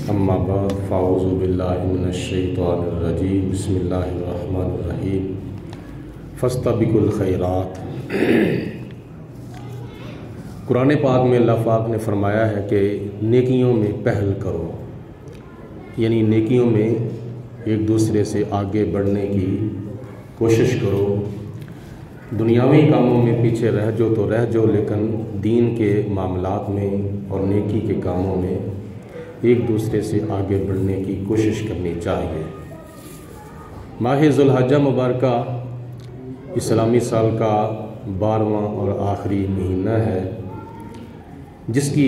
اما بعد فاعوذ باللہ من الشیطان الرجیم بسم اللہ الرحمن الرحیم فاستبقوا الخیرات۔ قرآن پاک میں اللہ پاک نے فرمایا ہے کہ نیکیوں میں پہل کرو، یعنی نیکیوں میں ایک دوسرے سے آگے بڑھنے کی کوشش کرو۔ دنیاوی کاموں میں پیچھے رہ جو تو رہ جو، لیکن دین کے معاملات میں اور نیکی کے کاموں میں ایک دوسرے سے آگے بڑھنے کی کوشش کرنی چاہیے۔ ماہ ذو الحجہ مبارکہ اسلامی سال کا 12واں اور آخری مہینہ ہے، جس کی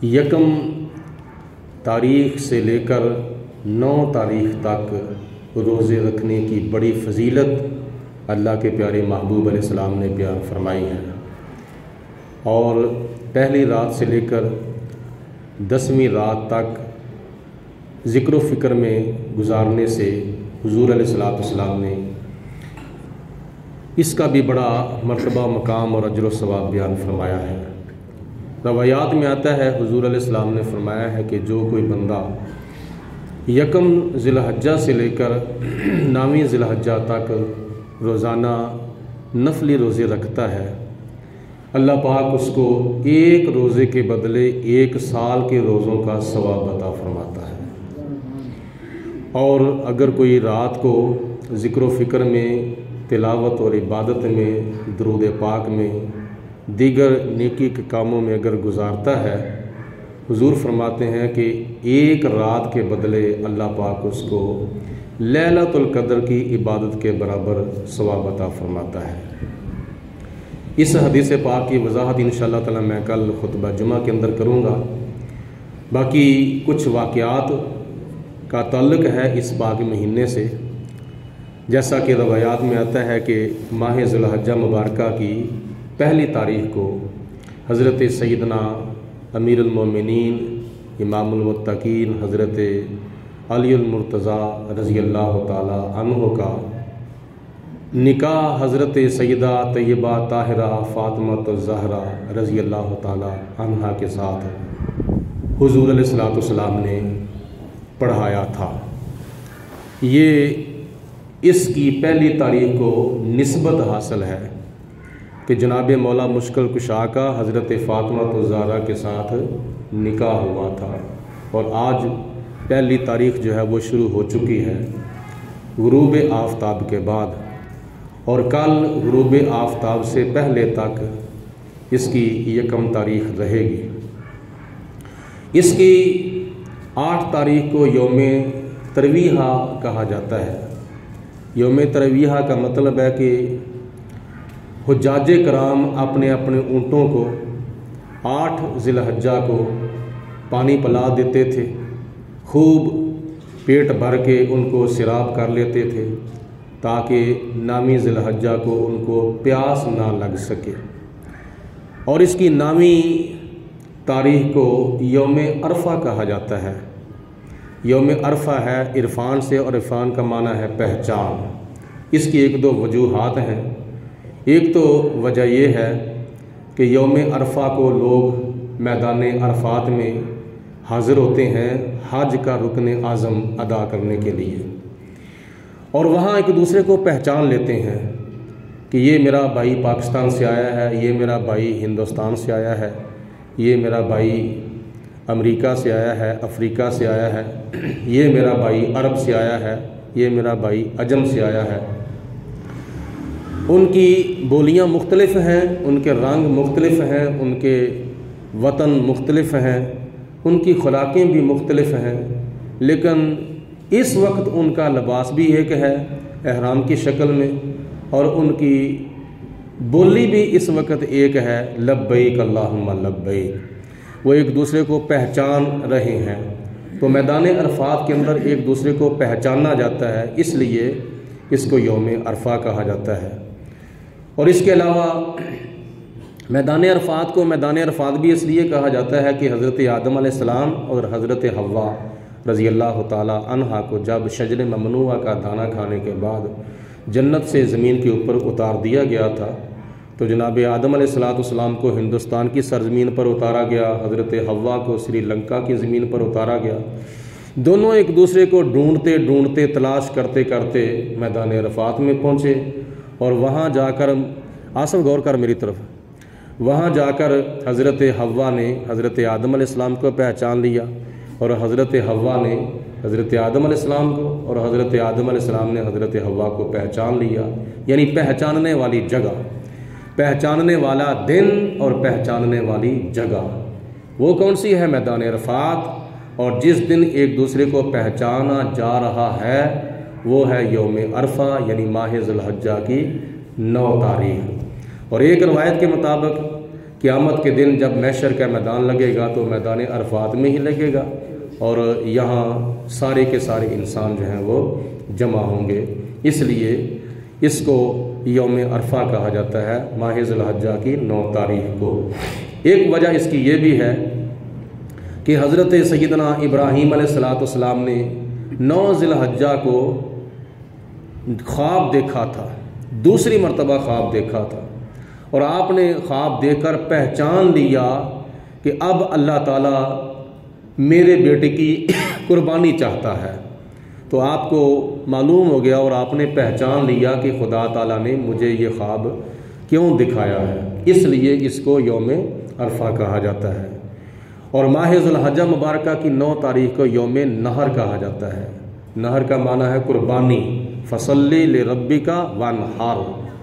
1 تاریخ سے لے کر 9 تاریخ تک روزے رکھنے کی بڑی فضیلت اللہ کے پیارے محبوب علیہ السلام نے بیان فرمائی ہے، اور پہلی رات سے لے کر 10ویں رات تک ذکر و فکر میں گزارنے سے حضور علیہ السلام نے اس کا بھی بڑا مرتبہ، مقام اور اجر و ثواب بیان فرمایا ہے۔ روایات میں آتا ہے حضور علیہ السلام نے فرمایا ہے کہ جو کوئی بندہ 1 ذی الحجہ سے لے کر 9ویں ذی الحجہ تک روزانہ نفلی روزے رکھتا ہے، اللہ پاک اس کو ایک روزے کے بدلے 1 سال کے روزوں کا ثواب عطا فرماتا ہے۔ اور اگر کوئی رات کو ذکر و فکر میں، تلاوت اور عبادت میں، درود پاک میں، دیگر نیکی کے کاموں میں اگر گزارتا ہے، حضور فرماتے ہیں کہ 1 رات کے بدلے اللہ پاک اس کو لیلۃ القدر کی عبادت کے برابر ثواب عطا فرماتا ہے۔ اس حدیث پاک کی وضاحت انشاءاللہ تعالی میں کل خطبہ جمعہ کے اندر کروں گا۔ باقی کچھ واقعات کا تعلق ہے اس پاک مہینے سے، جیسا کہ روایات میں آتا ہے کہ ماہ ذو الحجہ مبارکہ کی پہلی تاریخ کو حضرت سیدنا امیر المومنین امام المتقین حضرت علی المرتضیٰ رضی اللہ تعالی عنہ کا نکاح حضرت سیدہ طیبہ طاہرہ فاطمہ الزہرا رضی اللہ تعالی عنہا کے ساتھ حضور علیہ السلام نے پڑھایا تھا۔ یہ اس کی پہلی تاریخ کو نسبت حاصل ہے کہ جناب مولا مشکل کشا کا حضرت فاطمہ الزہرا کے ساتھ نکاح ہوا تھا، اور آج پہلی تاریخ جو ہے وہ شروع ہو چکی ہے غروب آفتاب کے بعد، اور کل غروب آفتاب سے پہلے تک اس کی 1 تاریخ رہے گی۔ اس کی 8 تاریخ کو یوم ترویحہ کہا جاتا ہے۔ یوم ترویحہ کا مطلب ہے کہ حجاج کرام اپنے اپنے اونٹوں کو 8 ذی الحجہ کو پانی پلا دیتے تھے، خوب پیٹ بھر کے ان کو سیراب کر لیتے تھے تاکہ 9ویں ذی الحجہ کو ان کو پیاس نہ لگ سکے۔ اور اس کی 9ویں تاریخ کو یوم عرفہ کہا جاتا ہے۔ یوم عرفہ ہے عرفان سے، اور عرفان کا معنی ہے پہچان۔ اس کی 1-2 وجوہات ہیں۔ ایک تو وجہ یہ ہے کہ یوم عرفہ کو لوگ میدان عرفات میں حاضر ہوتے ہیں حج کا رکن اعظم ادا کرنے کے لیے، اور وہاں ایک دوسرے کو پہچان لیتے ہیں کہ یہ میرا بھائی پاکستان سے آیا ہے، یہ میرا بھائی ہندوستان سے آیا ہے، یہ میرا بھائی امریکہ سے آیا ہے، افریقہ سے آیا ہے، یہ میرا بھائی عرب سے آیا ہے، یہ میرا بھائی عجم سے آیا ہے۔ ان کی بولیاں مختلف ہیں، ان کے رنگ مختلف ہیں، ان کے وطن مختلف ہیں، ان کی خوراکیں بھی مختلف ہیں، لیکن اس وقت ان کا لباس بھی ایک ہے احرام کی شکل میں، اور ان کی بولی بھی اس وقت ایک ہے، لبیک اللہم لبیک۔ وہ ایک دوسرے کو پہچان رہے ہیں، تو میدان عرفات کے اندر ایک دوسرے کو پہچانا جاتا ہے، اس لیے اس کو یوم عرفہ کہا جاتا ہے۔ اور اس کے علاوہ میدان عرفات کو میدان عرفات بھی اس لیے کہا جاتا ہے کہ حضرت آدم علیہ السلام اور حضرت حوا رضی اللہ تعالی عنہا کو جب شجر ممنوعہ کا دانہ کھانے کے بعد جنت سے زمین کے اوپر اتار دیا گیا تھا، تو جناب آدم علیہ السلام کو ہندوستان کی سرزمین پر اتارا گیا، حضرت حوا کو سری لنکا کی زمین پر اتارا گیا۔ دونوں ایک دوسرے کو ڈھونڈتے ڈھونڈتے تلاش کرتے کرتے میدان عرفات میں پہنچے، اور وہاں جا کر آصف غور کر میری طرف، وہاں جا کر حضرت حوا نے حضرت آدم علیہ السلام کو پہچان لیا، اور حضرت حوا نے حضرت آدم علیہ السلام کو، اور حضرت آدم علیہ السلام نے حضرت حوا کو پہچان لیا۔ یعنی پہچاننے والی جگہ، پہچاننے والا دن اور پہچاننے والی جگہ وہ کون سی ہے؟ میدان عرفات۔ اور جس دن ایک دوسرے کو پہچانا جا رہا ہے وہ ہے یوم عرفہ، یعنی ماہ ذی الحجہ کی 9 تاریخ۔ اور ایک روایت کے مطابق قیامت کے دن جب محشر کا میدان لگے گا تو میدان عرفات میں ہی لگے گا، اور یہاں سارے کے سارے انسان جو ہیں وہ جمع ہوں گے، اس لیے اس کو یوم عرفہ کہا جاتا ہے، ماہ ذی الحجہ کی 9 تاریخ کو۔ ایک وجہ اس کی یہ بھی ہے کہ حضرت سیدنا ابراہیم علیہ السلام نے 9 ذی الحجہ کو خواب دیکھا تھا، دوسری مرتبہ خواب دیکھا تھا، اور آپ نے خواب دیکھ کر پہچان لیا کہ اب اللہ تعالیٰ میرے بیٹے کی قربانی چاہتا ہے۔ تو آپ کو معلوم ہو گیا اور آپ نے پہچان لیا کہ خدا تعالیٰ نے مجھے یہ خواب کیوں دکھایا ہے، اس لیے اس کو یوم عرفہ کہا جاتا ہے۔ اور ماہ ذی الحجہ مبارکہ کی 9 تاریخ کو یوم نحر کہا جاتا ہے۔ نحر کا معنی ہے قربانی، فصلی لربک وانحر،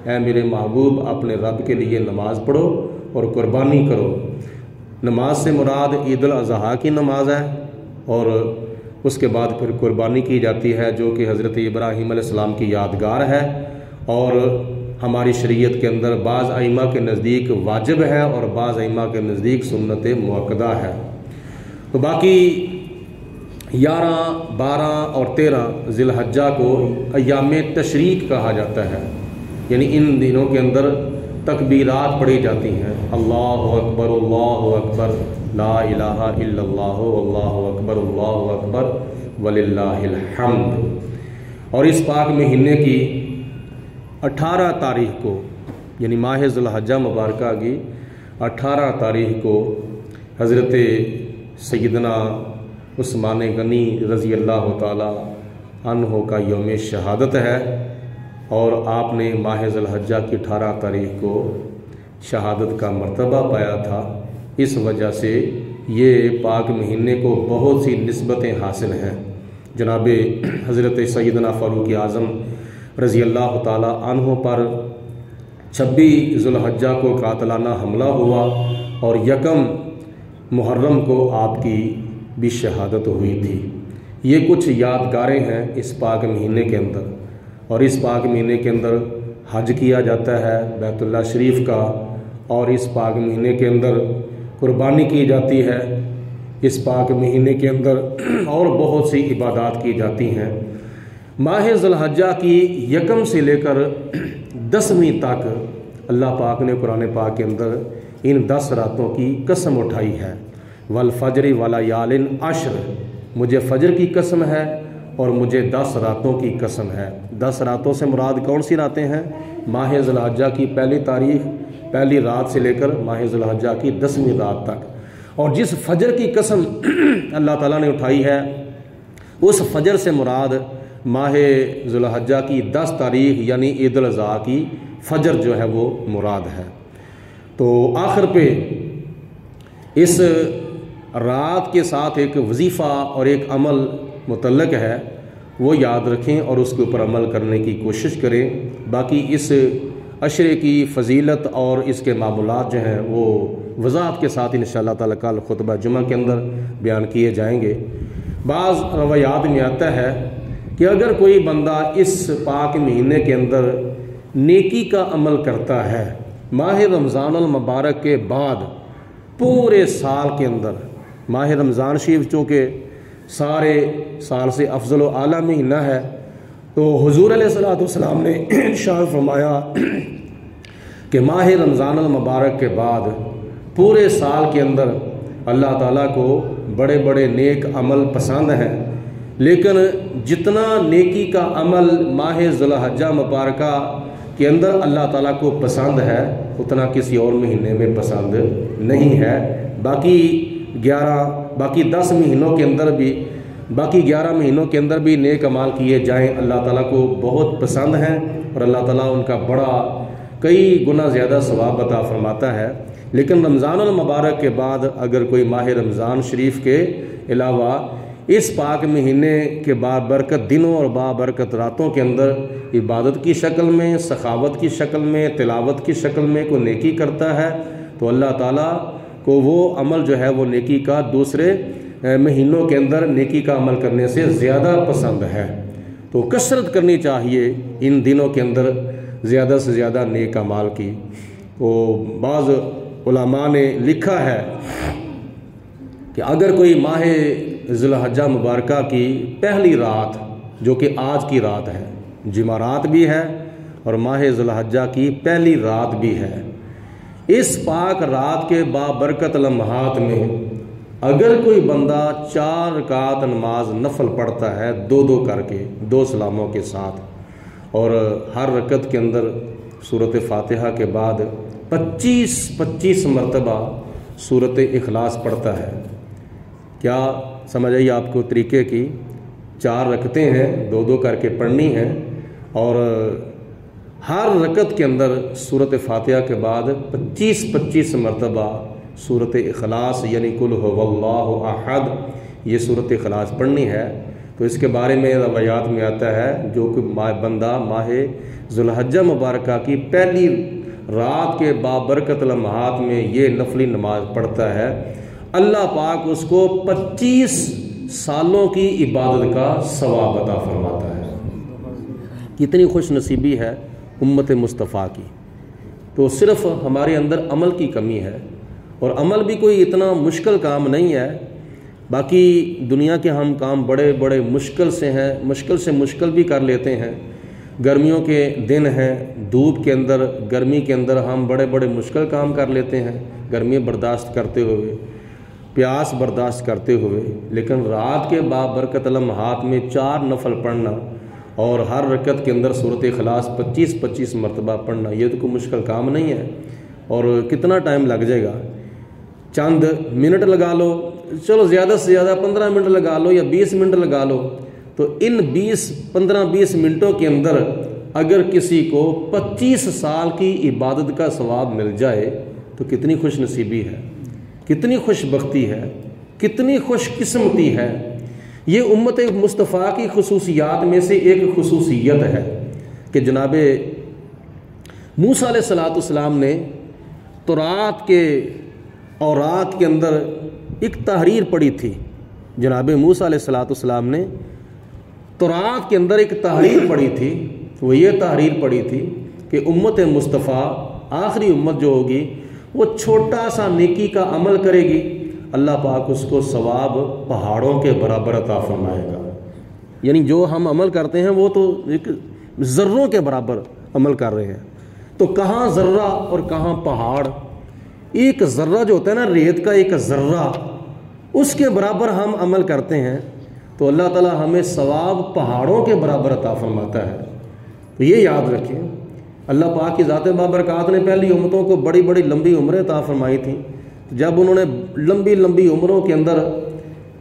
اے میرے محبوب اپنے رب کے لیے نماز پڑھو اور قربانی کرو۔ نماز سے مراد عید الاضحیٰ کی نماز ہے، اور اس کے بعد پھر قربانی کی جاتی ہے جو کہ حضرت ابراہیم علیہ السلام کی یادگار ہے، اور ہماری شریعت کے اندر بعض ائمہ کے نزدیک واجب ہے اور بعض ائمہ کے نزدیک سنت مؤکدہ ہے۔ تو باقی 11، 12 اور 13 ذی الحجہ کو ایام تشریق کہا جاتا ہے، یعنی ان دنوں کے اندر تکبیرات پڑھی جاتی ہیں، اللہ اکبر لا الہ الا اللہ واللہ اکبر وللہ الحمد۔ اور اس پاک مہینے کی 18 تاریخ کو، یعنی ماہ ذی الحجہ مبارکہ کی 18 تاریخ کو حضرت سیدنا عثمان غنی رضی اللہ تعالی عنہ کا یوم شہادت ہے، اور آپ نے ماہ ذی الحجہ کی 18 تاریخ کو شہادت کا مرتبہ پایا تھا۔ اس وجہ سے یہ پاک مہینے کو بہت سی نسبتیں حاصل ہیں۔ جناب حضرت سیدنا فاروق اعظم رضی اللہ تعالی عنہ پر 26 ذی الحجہ کو قاتلانہ حملہ ہوا، اور 1 محرم کو آپ کی بھی شہادت ہوئی تھی۔ یہ کچھ یادگاریں ہیں اس پاک مہینے کے اندر، اور اس پاک مہینے کے اندر حج کیا جاتا ہے بیت اللہ شریف کا، اور اس پاک مہینے کے اندر قربانی کی جاتی ہے، اس پاک مہینے کے اندر اور بہت سی عبادات کی جاتی ہیں۔ ماہ ذی الحجہ کی 1 سے لے کر 10ویں تک اللہ پاک نے قرآن پاک کے اندر ان 10 راتوں کی قسم اٹھائی ہے، والفجر ولیال عشر، مجھے فجر کی قسم ہے اور مجھے 10 راتوں کی قسم ہے۔ 10 راتوں سے مراد کون سی راتیں ہیں؟ ماہ ذی الحجہ کی پہلی تاریخ، پہلی رات سے لے کر ماہ ذی الحجہ کی 10ویں رات تک۔ اور جس فجر کی قسم اللہ تعالیٰ نے اٹھائی ہے، اس فجر سے مراد ماہ ذی الحجہ کی 10 تاریخ یعنی عید الاضحیٰ کی فجر جو ہے وہ مراد ہے۔ تو آخر پہ اس رات کے ساتھ ایک وظیفہ اور ایک عمل متعلق ہے، وہ یاد رکھیں اور اس کے اوپر عمل کرنے کی کوشش کریں۔ باقی اس عشرے کی فضیلت اور اس کے معمولات جو ہیں وہ وضاحت کے ساتھ انشاءاللہ تعالیٰ کل خطبہ جمعہ کے اندر بیان کیے جائیں گے۔ بعض روایات میں آتا ہے کہ اگر کوئی بندہ اس پاک مہینے کے اندر نیکی کا عمل کرتا ہے، ماہ رمضان المبارک کے بعد پورے سال کے اندر، ماہ رمضان شریف چونکہ سارے سال سے افضل و اعلیٰ مہینہ ہے، تو حضور علیہ السلام نے ارشاد فرمایا کہ ماہ رمضان المبارک کے بعد پورے سال کے اندر اللہ تعالیٰ کو بڑے بڑے نیک عمل پسند ہیں، لیکن جتنا نیکی کا عمل ماہ ذی الحجہ مبارکہ کے اندر اللہ تعالیٰ کو پسند ہے اتنا کسی اور مہینے میں پسند نہیں ہے۔ باقی 10 مہینوں کے اندر بھی باقی 11 مہینوں کے اندر بھی نیک اعمال کیے جائیں اللہ تعالیٰ کو بہت پسند ہیں، اور اللہ تعالیٰ ان کا بڑا کئی گنا زیادہ ثواب عطا فرماتا ہے۔ لیکن رمضان المبارک کے بعد اگر کوئی ماہ رمضان شریف کے علاوہ اس پاک مہینے کے بابرکت دنوں اور بابرکت راتوں کے اندر عبادت کی شکل میں، سخاوت کی شکل میں، تلاوت کی شکل میں کوئی نیکی کرتا ہے تو اللہ تعالیٰ کو وہ عمل جو ہے وہ نیکی کا دوسرے مہینوں کے اندر نیکی کا عمل کرنے سے زیادہ پسند ہے۔ تو کثرت کرنی چاہیے ان دنوں کے اندر زیادہ سے زیادہ نیک اعمال کی۔ تو بعض علماء نے لکھا ہے کہ اگر کوئی ماہ ذی الحجہ مبارکہ کی پہلی رات جو کہ آج کی رات ہے، جمعرات بھی ہے اور ماہ ذی الحجہ کی پہلی رات بھی ہے، اس پاک رات کے بابرکت لمحات میں اگر کوئی بندہ 4 رکعت نماز نفل پڑھتا ہے 2 کر کے 2 سلاموں کے ساتھ، اور ہر رکعت کے اندر سورۃ فاتحہ کے بعد 25 مرتبہ سورۃ اخلاص پڑھتا ہے۔ کیا سمجھ آئی آپ کو طریقے کی؟ 4 رکعتیں ہیں 2 کر کے پڑھنی ہیں، اور ہر رکعت کے اندر سورۃ فاتحہ کے بعد 25 مرتبہ سورۃ اخلاص یعنی قل هو اللہ احد یہ سورۃ اخلاص پڑھنی ہے۔ تو اس کے بارے میں روایات میں آتا ہے جو کہ بندہ ماہ ذی الحجہ مبارکہ کی پہلی رات کے بابرکت لمحات میں یہ نفلی نماز پڑھتا ہے، اللہ پاک اس کو 25 سالوں کی عبادت کا ثواب عطا فرماتا ہے۔ کتنی خوش نصیبی ہے امت مصطفیٰ کی۔ تو صرف ہمارے اندر عمل کی کمی ہے، اور عمل بھی کوئی اتنا مشکل کام نہیں ہے۔ باقی دنیا کے ہم کام بڑے بڑے مشکل سے ہیں، مشکل سے مشکل بھی کر لیتے ہیں۔ گرمیوں کے دن ہیں، دھوپ کے اندر گرمی کے اندر ہم بڑے بڑے مشکل کام کر لیتے ہیں، گرمی برداشت کرتے ہوئے، پیاس برداشت کرتے ہوئے، لیکن رات کے بابرکت لمحات میں 4 نفل پڑھنا اور ہر رکعت کے اندر سورۃ اخلاص 25 مرتبہ پڑھنا یہ تو کوئی مشکل کام نہیں ہے۔ اور کتنا ٹائم لگ جائے گا؟ چند منٹ لگا لو، چلو زیادہ سے زیادہ 15 منٹ لگا لو یا 20 منٹ لگا لو، تو ان 15-20 منٹوں کے اندر اگر کسی کو 25 سال کی عبادت کا ثواب مل جائے تو کتنی خوش نصیبی ہے، کتنی خوش بختی ہے، کتنی خوش قسمتی ہے۔ یہ امت مصطفیٰ کی خصوصیات میں سے ایک خصوصیت ہے کہ جناب موسیٰ علیہ السلام نے تورات کے اوراق کے اندر ایک تحریر پڑھی تھی۔ جناب موسیٰ علیہ السلام نے تورات کے اندر ایک تحریر پڑھی تھی، وہ یہ تحریر پڑھی تھی کہ امت مصطفیٰ آخری امت جو ہوگی وہ چھوٹا سا نیکی کا عمل کرے گی، اللہ پاک اس کو ثواب پہاڑوں کے برابر عطا فرمائے گا۔ یعنی جو ہم عمل کرتے ہیں وہ تو ایک ذروں کے برابر عمل کر رہے ہیں، تو کہاں ذرہ اور کہاں پہاڑ۔ ایک ذرہ جو ہوتا ہے نا، ریت کا ایک ذرہ، اس کے برابر ہم عمل کرتے ہیں تو اللہ تعالیٰ ہمیں ثواب پہاڑوں کے برابر عطا فرماتا ہے۔ تو یہ یاد رکھیں، اللہ پاک کی ذات بابرکات نے پہلی امتوں کو بڑی بڑی لمبی عمریں عطا فرمائی تھیں۔ جب انہوں نے لمبی لمبی عمروں کے اندر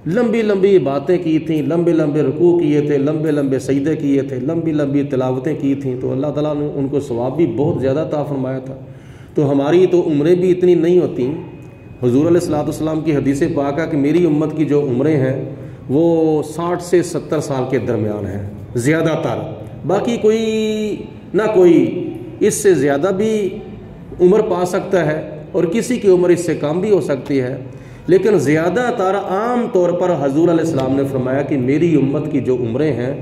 لمبی لمبی باتیں کی تھیں، لمبے لمبے رکوع کیے تھے، لمبے لمبے سجدے کیے تھے، لمبی لمبی تلاوتیں کی تھیں، تو اللہ تعالیٰ نے ان کو ثواب بھی بہت زیادہ عطا فرمایا تھا۔ تو ہماری تو عمریں بھی اتنی نہیں ہوتی۔ حضور علیہ السلام کی حدیث پاک ہے کہ میری امت کی جو عمریں ہیں وہ 60 سے 70 سال کے درمیان ہیں زیادہ تر، باقی کوئی نہ کوئی اس سے زیادہ بھی عمر پا سکتا ہے اور کسی کی عمر اس سے کم بھی ہو سکتی ہے، لیکن زیادہ تر عام طور پر حضور علیہ السلام نے فرمایا کہ میری امت کی جو عمریں ہیں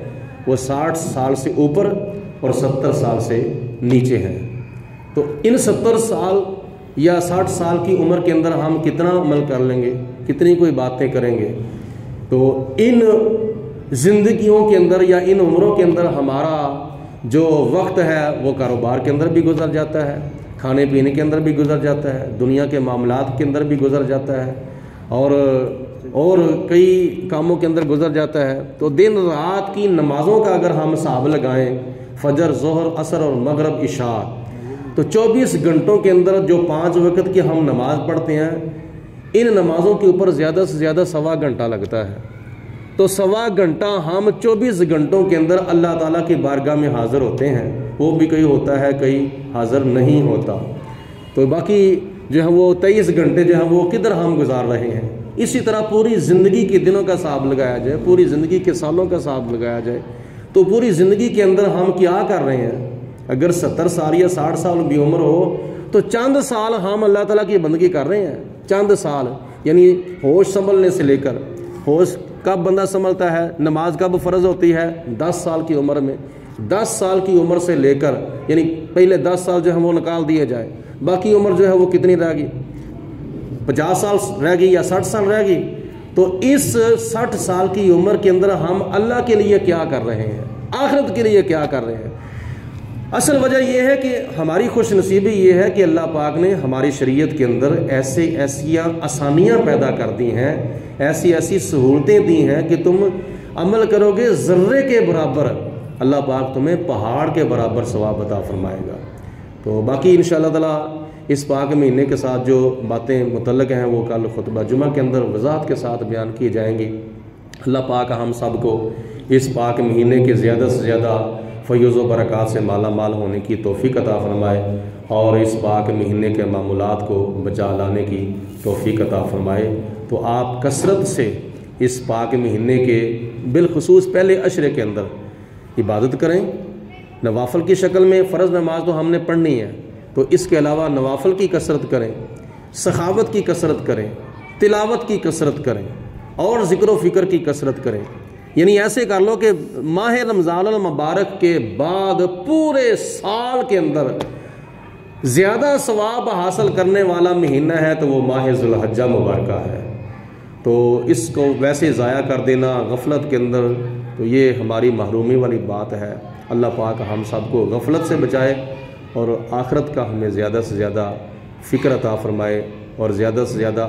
وہ 60 سال سے اوپر اور 70 سال سے نیچے ہیں۔ تو ان 70 سال یا 60 سال کی عمر کے اندر ہم کتنا عمل کر لیں گے، کتنی کوئی باتیں کریں گے۔ تو ان زندگیوں کے اندر یا ان عمروں کے اندر ہمارا جو وقت ہے وہ کاروبار کے اندر بھی گزر جاتا ہے، کھانے پینے کے اندر بھی گزر جاتا ہے، دنیا کے معاملات کے اندر بھی گزر جاتا ہے، اور کئی کاموں کے اندر گزر جاتا ہے۔ تو دن رات کی نمازوں کا اگر ہم حساب لگائیں فجر، ظہر، عصر اور مغرب، عشاء۔ تو 24 گھنٹوں کے اندر جو 5 وقت کی ہم نماز پڑھتے ہیں، ان نمازوں کے اوپر زیادہ سے زیادہ سوا گھنٹہ لگتا ہے۔ تو سوا گھنٹہ ہم 24 گھنٹوں کے اندر اللہ تعالیٰ کی بارگاہ میں حاضر ہوتے ہیں، وہ بھی کئی ہوتا ہے کئی حاضر نہیں ہوتا۔ تو باقی جو ہے وہ 23 گھنٹے جو ہیں وہ کدھر ہم گزار رہے ہیں۔ اسی طرح پوری زندگی کے دنوں کا حساب لگایا جائے، پوری زندگی کے سالوں کا حساب لگایا جائے، تو پوری زندگی کے اندر ہم کیا کر رہے ہیں۔ اگر 70 سال یا 60 سال بھی عمر ہو تو چند سال ہم اللہ تعالیٰ کی بندگی کر رہے ہیں، چند سال، یعنی ہوش سنبھلنے سے لے کر، ہوش کب بندہ سنبھلتا ہے، نماز کب فرض ہوتی ہے، 10 سال کی عمر میں، 10 سال کی عمر سے لے کر، یعنی پہلے 10 سال جو ہے وہ نکال دیے جائے، باقی عمر جو ہے وہ کتنی رہ گئی، 50 سال رہ گئی یا 60 سال رہ گئی۔ تو اس 60 سال کی عمر کے اندر ہم اللہ کے لیے کیا کر رہے ہیں، آخرت کے لیے کیا کر رہے ہیں۔ اصل وجہ یہ ہے کہ ہماری خوش نصیبی یہ ہے کہ اللہ پاک نے ہماری شریعت کے اندر ایسی آسانیاں پیدا کر دی ہیں، ایسی سہولتیں دی ہیں کہ تم عمل کرو گے ذرے کے برابر، اللہ پاک تمہیں پہاڑ کے برابر ثواب عطا فرمائے گا۔ تو باقی انشاءاللہ تعالیٰ اس پاک مہینے کے ساتھ جو باتیں متعلق ہیں وہ کل خطبہ جمعہ کے اندر وضاحت کے ساتھ بیان کی جائیں گی۔ اللہ پاک ہم سب کو اس پاک مہینے کے زیادہ سے زیادہ فیض و برکات سے مالا مال ہونے کی توفیق عطا فرمائے، اور اس پاک مہینے کے معمولات کو بچا لانے کی توفیق عطا فرمائے۔ تو آپ کثرت سے اس پاک مہینے کے بالخصوص پہلے عشرے کے اندر عبادت کریں، نوافل کی شکل میں۔ فرض نماز تو ہم نے پڑھنی ہے، تو اس کے علاوہ نوافل کی کثرت کریں، سخاوت کی کثرت کریں، تلاوت کی کثرت کریں، اور ذکر و فکر کی کثرت کریں۔ یعنی ایسے کر لو کہ ماہ رمضان المبارک کے بعد پورے سال کے اندر زیادہ ثواب حاصل کرنے والا مہینہ ہے تو وہ ماہ ذوالحجہ مبارکہ ہے۔ تو اس کو ویسے ضائع کر دینا غفلت کے اندر، تو یہ ہماری محرومی والی بات ہے۔ اللہ پاک ہم سب کو غفلت سے بچائے، اور آخرت کا ہمیں زیادہ سے زیادہ فکر عطا فرمائے، اور زیادہ سے زیادہ